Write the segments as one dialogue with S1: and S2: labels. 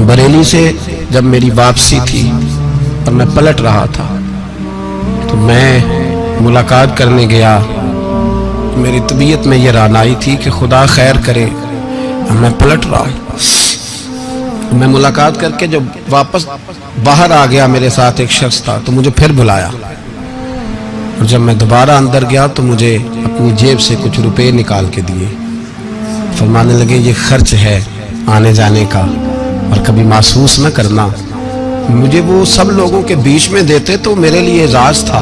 S1: बरेली से जब मेरी वापसी थी और मैं पलट रहा था तो मैं मुलाकात करने गया। मेरी तबीयत में ये रानाई थी कि खुदा खैर करे, मैं पलट रहा हूँ। मैं मुलाकात करके जब वापस बाहर आ गया, मेरे साथ एक शख्स था तो मुझे फिर बुलाया, और जब मैं दोबारा अंदर गया तो मुझे अपनी जेब से कुछ रुपए निकाल के दिए। फरमाने लगे ये खर्च है आने जाने का, और कभी महसूस न करना। मुझे वो सब लोगों के बीच में देते तो मेरे लिए राज था,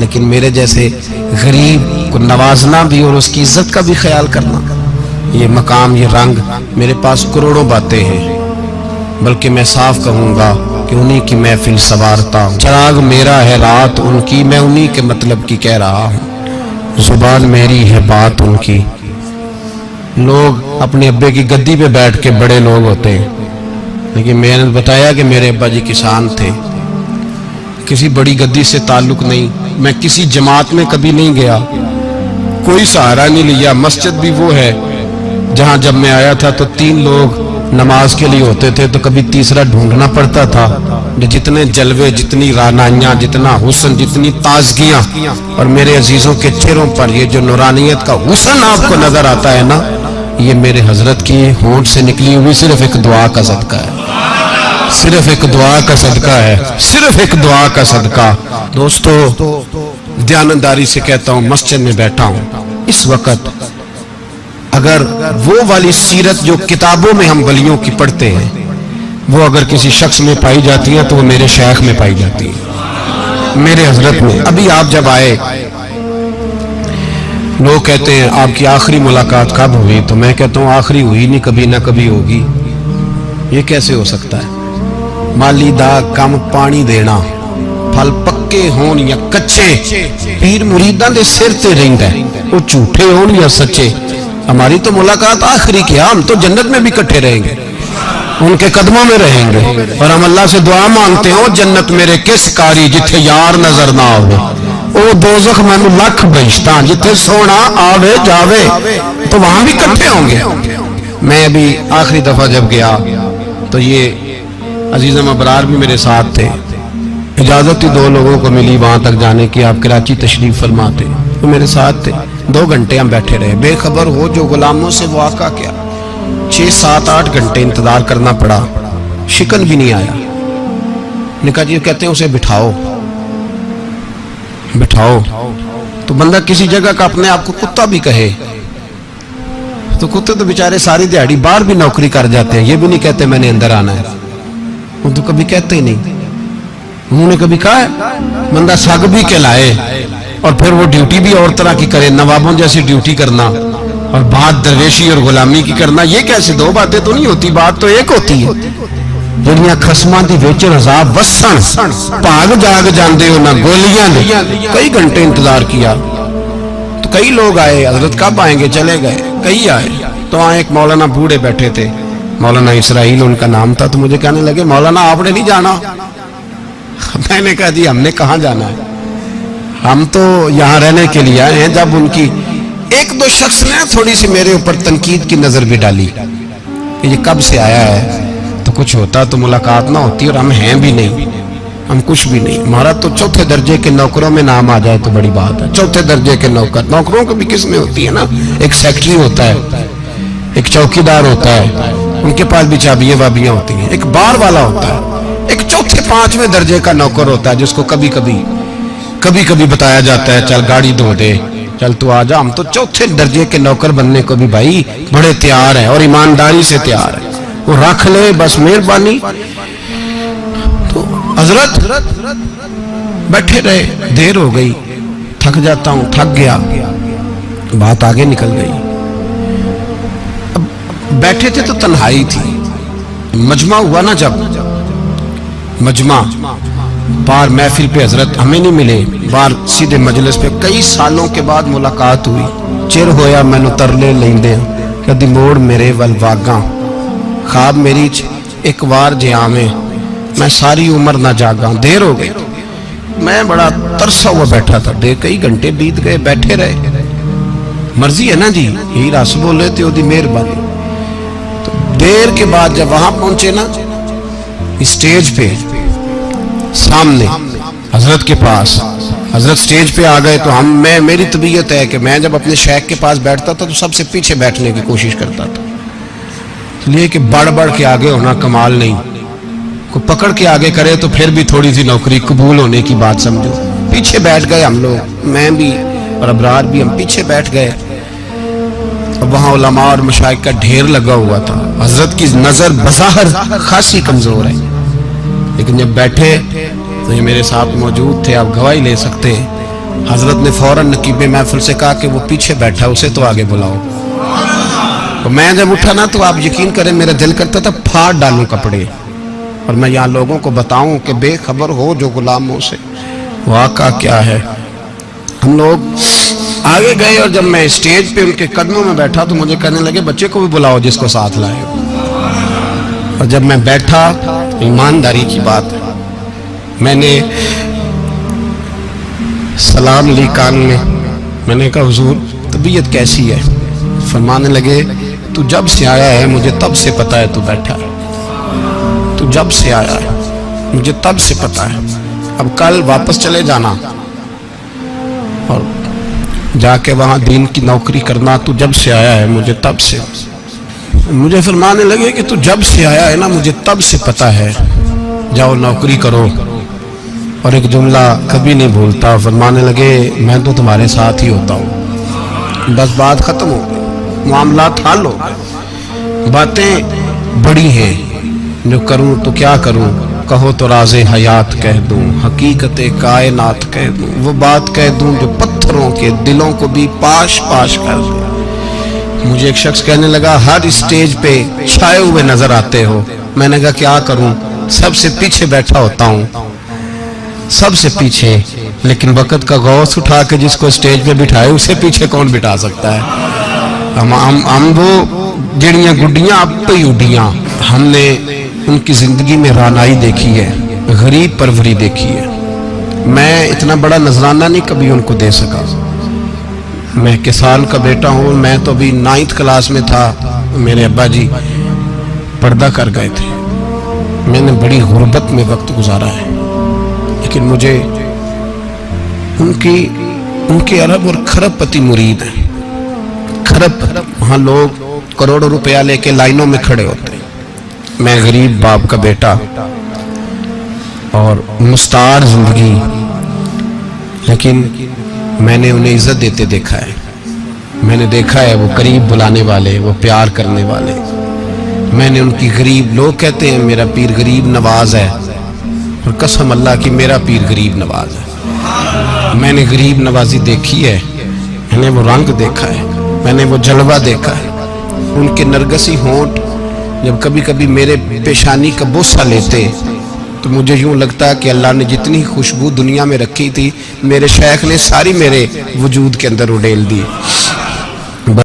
S1: लेकिन मेरे जैसे गरीब को नवाजना भी और उसकी इज्जत का भी ख्याल करना, ये मकाम, ये रंग, मेरे पास करोड़ों बातें हैं, बल्कि मैं साफ कहूँगा कि उन्हीं की महफिल सवारता हूँ। चिराग मेरा है रात उनकी, मैं उन्हीं के मतलब की कह रहा हूँ। जुबान मेरी है बात उनकी। लोग अपने अब्बे की गद्दी पे बैठ के बड़े लोग होते हैं, लेकिन मैंने बताया कि मेरे अब्बा जी किसान थे, किसी बड़ी गद्दी से ताल्लुक नहीं। मैं किसी जमात में कभी नहीं गया, कोई सहारा नहीं लिया। मस्जिद भी वो है जहां जब मैं आया था तो 3 लोग नमाज के लिए होते थे, तो कभी तीसरा ढूंढना पड़ता था। जितने जलवे, जितनी रानाइयाँ, जितना हुस्न, जितनी ताजगियाँ, और मेरे अजीजों के चेहरों पर ये जो नूरानियत का हुस्न आपको नजर आता है ना, ये मेरे हजरत की होंठ से निकली हुई सिर्फ एक दुआ का सदका है, सिर्फ एक दुआ का सदका है, सिर्फ एक दुआ का सदका। दोस्तों, ध्यानदारी से कहता हूँ, मस्जिद में बैठा हूँ इस वक्त, अगर वो वाली सीरत जो किताबों में हम वलियों की पढ़ते हैं, वो अगर किसी शख्स में पाई जाती है तो वो मेरे शेख में पाई जाती है, मेरे हजरत में। अभी आप जब आए, लोग कहते हैं आपकी आखिरी मुलाकात कब हुई, तो मैं कहता हूँ आखिरी हुई नहीं, कभी ना कभी होगी। ये कैसे हो सकता है? माली दा कम पानी देना, फल पक्के होन या कच्चे, पीर मुरीदां दे सिर ते रहिंदा है, वो झूठे होन या सच्चे। हमारी तो मुलाकात आखिरी की, हम तो जन्नत में भी इकट्ठे रहेंगे, उनके कदमों में रहेंगे, और हम अल्लाह से दुआ मांगते हो जन्नत मेरे किस कारी जिथे यार नजर ना आवे, ओ दोज़ख मैनू लख बहिश्ता जिथे सोना आवे जावे, तो वहां भी इकट्ठे होंगे। मैं अभी आखिरी दफा जब गया तो ये अजीज़म अबरार भी मेरे साथ थे। इजाजत ही 2 लोगों को मिली वहां तक जाने की, आप कराची तशरीफ फरमाते, तो मेरे साथ थे। 2 घंटे हम बैठे रहे, बेखबर हो जो गुलामों से वाक़ा क्या। 6, 7, 8 घंटे इंतजार करना पड़ा, शिकन भी नहीं आया। निका जी कहते हैं उसे बिठाओ बिठाओ, तो बंदा किसी जगह का अपने आप को कुत्ता भी कहे, तो कुत्ते तो बेचारे सारी दिहाड़ी बाहर भी नौकरी कर जाते हैं, ये भी नहीं कहते मैंने अंदर आना है, वो तो कभी कहते ही नहीं। उन्होंने कभी कहा है बंदा सग भी कहलाए और फिर वो ड्यूटी भी और तरह की करे, नवाबों जैसी ड्यूटी करना और बात दरवेशी और गुलामी की करना, ये कैसे? 2 बातें तो नहीं होती, बात तो एक होती है। ਜਿਹੜੀਆਂ ਖਸਮਾਂ ਦੀ ਵਿੱਚ ਹਜ਼ਾਬ ਵਸਣ ਭਾਗ ਜਾਗ ਜਾਂਦੇ हो ना गोलियां ने। कई घंटे इंतजार किया तो कई लोग आए, हजरत कब आएंगे, चले गए। कई आए तो वहाँ एक मौलाना बूढ़े बैठे थे, मौलाना इसराइल उनका नाम था, तो मुझे कहने लगे मौलाना आपने नहीं जाना। मैंने कहा जी हमने कहाँ जाना है, हम तो यहाँ रहने के लिए आए हैं। जब उनकी 1-2 शख्स ने थोड़ी सी मेरे ऊपर तनकीद की नजर भी डाली कि ये कब से आया है, तो कुछ होता तो मुलाकात ना होती, और हम हैं भी नहीं, हम कुछ भी नहीं। हमारा तो 4थे दर्जे के नौकरों में नाम आ जाए तो बड़ी बात है। 4थे दर्जे के नौकर, नौकरों को भी किस में होती है ना, एक सेक्रेटरी होता है, एक चौकीदार होता है, उनके पास भी चाबियां वाबियां होती हैं, एक बार वाला होता है, एक 4थे 5वें दर्जे का नौकर होता है जिसको कभी कभी बताया जाता है चल गाड़ी धो दे, चल तू आ जा। हम तो 4थे दर्जे के नौकर बनने को भी भाई बड़े तैयार है और ईमानदारी से तैयार है, वो रख ले बस मेहरबानी। तो हजरत बैठे रहे, देर हो गई, थक जाता हूं, थक गया, बात आगे निकल गई। अब बैठे थे तो तन्हाई थी, मजमा हुआ ना, जब मजमा बाहर महफिल पे हजरत हमें नहीं मिले, बाहर सीधे मजलिस पे कई सालों के बाद मुलाकात हुई। चिर होया मैनू तरले लेंदे कदी मोड़ मेरे वल वागा, ख्वाब मेरी एक बार जे आवे मैं सारी उम्र ना जागा। देर हो गई, मैं बड़ा तरसा हुआ बैठा था, कई घंटे बीत गए, बैठे रहे। मर्जी है ना जी, यही रस बोले तो मेहरबानी। तो देर के बाद जब वहां पहुंचे ना, स्टेज पे सामने हजरत के पास, हजरत स्टेज पे आ गए तो मेरी तबीयत है कि मैं जब अपने शेख के पास बैठता था तो सबसे पीछे बैठने की कोशिश करता था, इसलिए कि बढ़ बढ़ के आगे होना कमाल नहीं, को पकड़ के आगे करे तो फिर भी थोड़ी सी नौकरी कबूल होने की बात समझो। पीछे बैठ गए हम लोग, मैं भी और अबरार भी, हम पीछे बैठ गए। अब वहाँ उलमा और मशाइख का ढेर लगा हुआ था। हजरत की नजर बज़ाहिर खासी कमजोर है, लेकिन जब बैठे तो ये मेरे साथ मौजूद थे, आप गवाही ले सकते हैं। हजरत ने फौरन नकीबे महफिल से कहा कि वो पीछे बैठा, उसे तो आगे बुलाओ। तो मैं जब उठा ना तो आप यकीन करें मेरा दिल करता था फाड़ डालूं कपड़े और मैं यहाँ लोगों को बताऊं कि बेखबर हो जो गुलामों से, वाक़ा क्या है। हम लोग आगे गए और जब मैं स्टेज पे उनके कदमों में बैठा तो मुझे कहने लगे बच्चे को भी बुलाओ जिसको साथ लाए हो। और जब मैं बैठा, ईमानदारी की बात है, मैंने सलाम ली कान में। मैंने कहा हुजूर तबीयत कैसी है? फरमाने लगे तू जब से आया है मुझे तब से पता है तू बैठा है, तू जब से आया है मुझे तब से पता है। अब कल वापस चले जाना और जाके वहां दीन की नौकरी करना, तू जब से आया है मुझे तब से। मुझे फरमाने लगे कि तू जब से आया है ना मुझे तब से पता है, जाओ नौकरी करो। और एक जुमला कभी नहीं भूलता, फरमाने लगे मैं तो तुम्हारे साथ ही होता हूँ। बस बात खत्म हो गई, मामलात हल हो गए। बातें बड़ी हैं, जो करूँ तो क्या करूँ, कहो तो राज़े हयात कह दूँ, हकीकत कायनात कह दूँ, वो बात कह दूँ जो पत्थरों के दिलों को भी पाश पाश कर दूँ। मुझे एक शख्स कहने लगा हर स्टेज पे छाए हुए नजर आते हो। मैंने कहा क्या करूँ, सबसे पीछे बैठा होता हूँ, सबसे पीछे, लेकिन वक़्त का गौस उठा के जिसको स्टेज पे बिठाए उसे पीछे कौन बिठा सकता है। हम वो जड़ियाँ गुड्डियाँ अब तो ही उड्डियाँ। हमने उनकी जिंदगी में रानाई देखी है, गरीब परवरी देखी है। मैं इतना बड़ा नजराना नहीं कभी उनको दे सका। मैं किसान का बेटा हूँ, मैं तो अभी 9th क्लास में था, मेरे अब्बा जी पर्दा कर गए थे। मैंने बड़ी गुर्बत में वक्त गुजारा है, लेकिन मुझे उनके अरब और खरब पति मुरीद हैं। खरब, वहाँ लोग करोड़ों रुपया लेके लाइनों में खड़े होते हैं। मैं गरीब बाप का बेटा और मुस्तार जिंदगी, लेकिन मैंने उन्हें इज्जत देते देखा है। मैंने देखा है वो गरीब बुलाने वाले, वो प्यार करने वाले। मैंने उनकी गरीब, लोग कहते हैं मेरा पीर गरीब नवाज है, और कसम अल्लाह की मेरा पीर गरीब नवाज है। मैंने गरीब नवाजी देखी है, मैंने वो रंग देखा है, मैंने वो जलवा देखा है। उनके नरगसी होंठ जब कभी कभी मेरे पेशानी का बोसा लेते तो मुझे यूं लगता कि अल्लाह ने जितनी खुशबू दुनिया में रखी थी मेरे शेख ने सारी मेरे वजूद के अंदर उड़ेल दी।